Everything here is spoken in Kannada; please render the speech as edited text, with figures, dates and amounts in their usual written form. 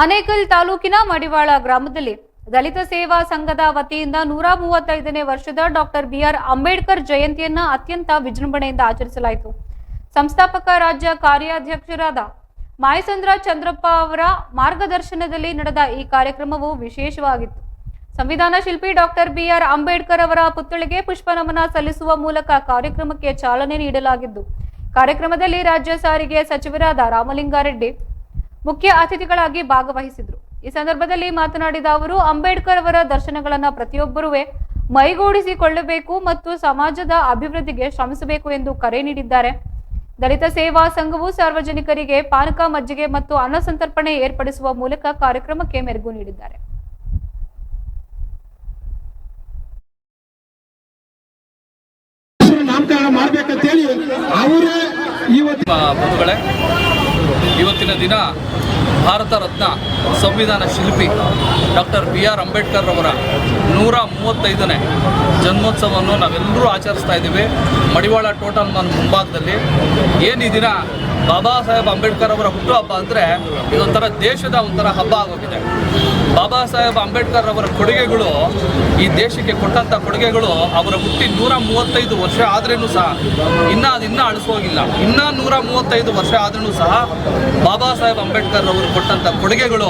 ಆನೇಕಲ್ ತಾಲೂಕಿನ ಮಡಿವಾಳ ಗ್ರಾಮದಲ್ಲಿ ದಲಿತ ಸೇವಾ ಸಂಘದ ವತಿಯಿಂದ 135ನೇ ವರ್ಷದ ಡಾಕ್ಟರ್ ಬಿಆರ್ ಅಂಬೇಡ್ಕರ್ ಜಯಂತಿಯನ್ನ ಅತ್ಯಂತ ವಿಜೃಂಭಣೆಯಿಂದ ಆಚರಿಸಲಾಯಿತು. ಸಂಸ್ಥಾಪಕ ರಾಜ್ಯ ಕಾರ್ಯಾಧ್ಯಕ್ಷರಾದ ಮಾಯಸಂದ್ರ ಚಂದ್ರಪ್ಪ ಅವರ ಮಾರ್ಗದರ್ಶನದಲ್ಲಿ ನಡೆದ ಈ ಕಾರ್ಯಕ್ರಮವು ವಿಶೇಷವಾಗಿತ್ತು. ಸಂವಿಧಾನ ಶಿಲ್ಪಿ ಡಾಕ್ಟರ್ ಬಿಆರ್ ಅಂಬೇಡ್ಕರ್ ಅವರ ಪುತ್ಥಳಿಗೆ ಪುಷ್ಪ ನಮನ ಸಲ್ಲಿಸುವ ಮೂಲಕ ಕಾರ್ಯಕ್ರಮಕ್ಕೆ ಚಾಲನೆ ನೀಡಲಾಗಿದ್ದು, ಕಾರ್ಯಕ್ರಮದಲ್ಲಿ ರಾಜ್ಯ ಸಾರಿಗೆ ಸಚಿವರಾದ ರಾಮಲಿಂಗಾರೆಡ್ಡಿ ಮುಖ್ಯ ಅತಿಥಿಗಳಾಗಿ ಭಾಗವಹಿಸಿದ್ರು. ಈ ಸಂದರ್ಭದಲ್ಲಿ ಮಾತನಾಡಿದ ಅವರು, ಅಂಬೇಡ್ಕರ್ ಅವರ ದರ್ಶನಗಳನ್ನು ಪ್ರತಿಯೊಬ್ಬರೂ ಮೈಗೂಡಿಸಿಕೊಳ್ಳಬೇಕು ಮತ್ತು ಸಮಾಜದ ಅಭಿವೃದ್ಧಿಗೆ ಶ್ರಮಿಸಬೇಕು ಎಂದು ಕರೆ ನೀಡಿದ್ದಾರೆ. ದಲಿತ ಸೇವಾ ಸಂಘವು ಸಾರ್ವಜನಿಕರಿಗೆ ಪಾನಕ, ಮಜ್ಜಿಗೆ ಮತ್ತು ಅನ್ನ ಸಂತರ್ಪಣೆ ಏರ್ಪಡಿಸುವ ಮೂಲಕ ಕಾರ್ಯಕ್ರಮಕ್ಕೆ ಮೆರುಗು ನೀಡಿದ್ದಾರೆ. ಇವತ್ತಿನ ದಿನ ಭಾರತ ರತ್ನ ಸಂವಿಧಾನ ಶಿಲ್ಪಿ ಡಾಕ್ಟರ್ ಬಿಆರ್ ಅಂಬೇಡ್ಕರ್ ಅವರ 135ನೇ ಜನ್ಮೋತ್ಸವವನ್ನು ನಾವೆಲ್ಲರೂ ಆಚರಿಸ್ತಾ ಇದ್ದೀವಿ. ಮಡಿವಾಳ ಟೋಟಲ್ ಮನ್ ಮುಂಭಾಗದಲ್ಲಿ ಈ ದಿನ ಬಾಬಾ ಸಾಹೇಬ್ ಅಂಬೇಡ್ಕರ್ ಅವರ ಹುಟ್ಟುಹಬ್ಬ ಅಂದರೆ ಇದೊಂಥರ ದೇಶದ ಒಂಥರ ಹಬ್ಬ ಆಗೋಗಿದೆ. ಬಾಬಾ ಸಾಹೇಬ್ ಅಂಬೇಡ್ಕರ್ ಅವರ ಕೊಡುಗೆಗಳು, ಈ ದೇಶಕ್ಕೆ ಕೊಟ್ಟಂಥ ಕೊಡುಗೆಗಳು, ಅವರ ಹುಟ್ಟಿ 135 ವರ್ಷ ಆದ್ರೂ ಸಹ ಇನ್ನೂ ಅಳಿಸೋಗಿಲ್ಲ. ಇನ್ನೂ 135 ವರ್ಷ ಆದ್ರೂ ಸಹ ಬಾಬಾ ಸಾಹೇಬ್ ಅಂಬೇಡ್ಕರ್ ಅವರು ಕೊಟ್ಟಂಥ ಕೊಡುಗೆಗಳು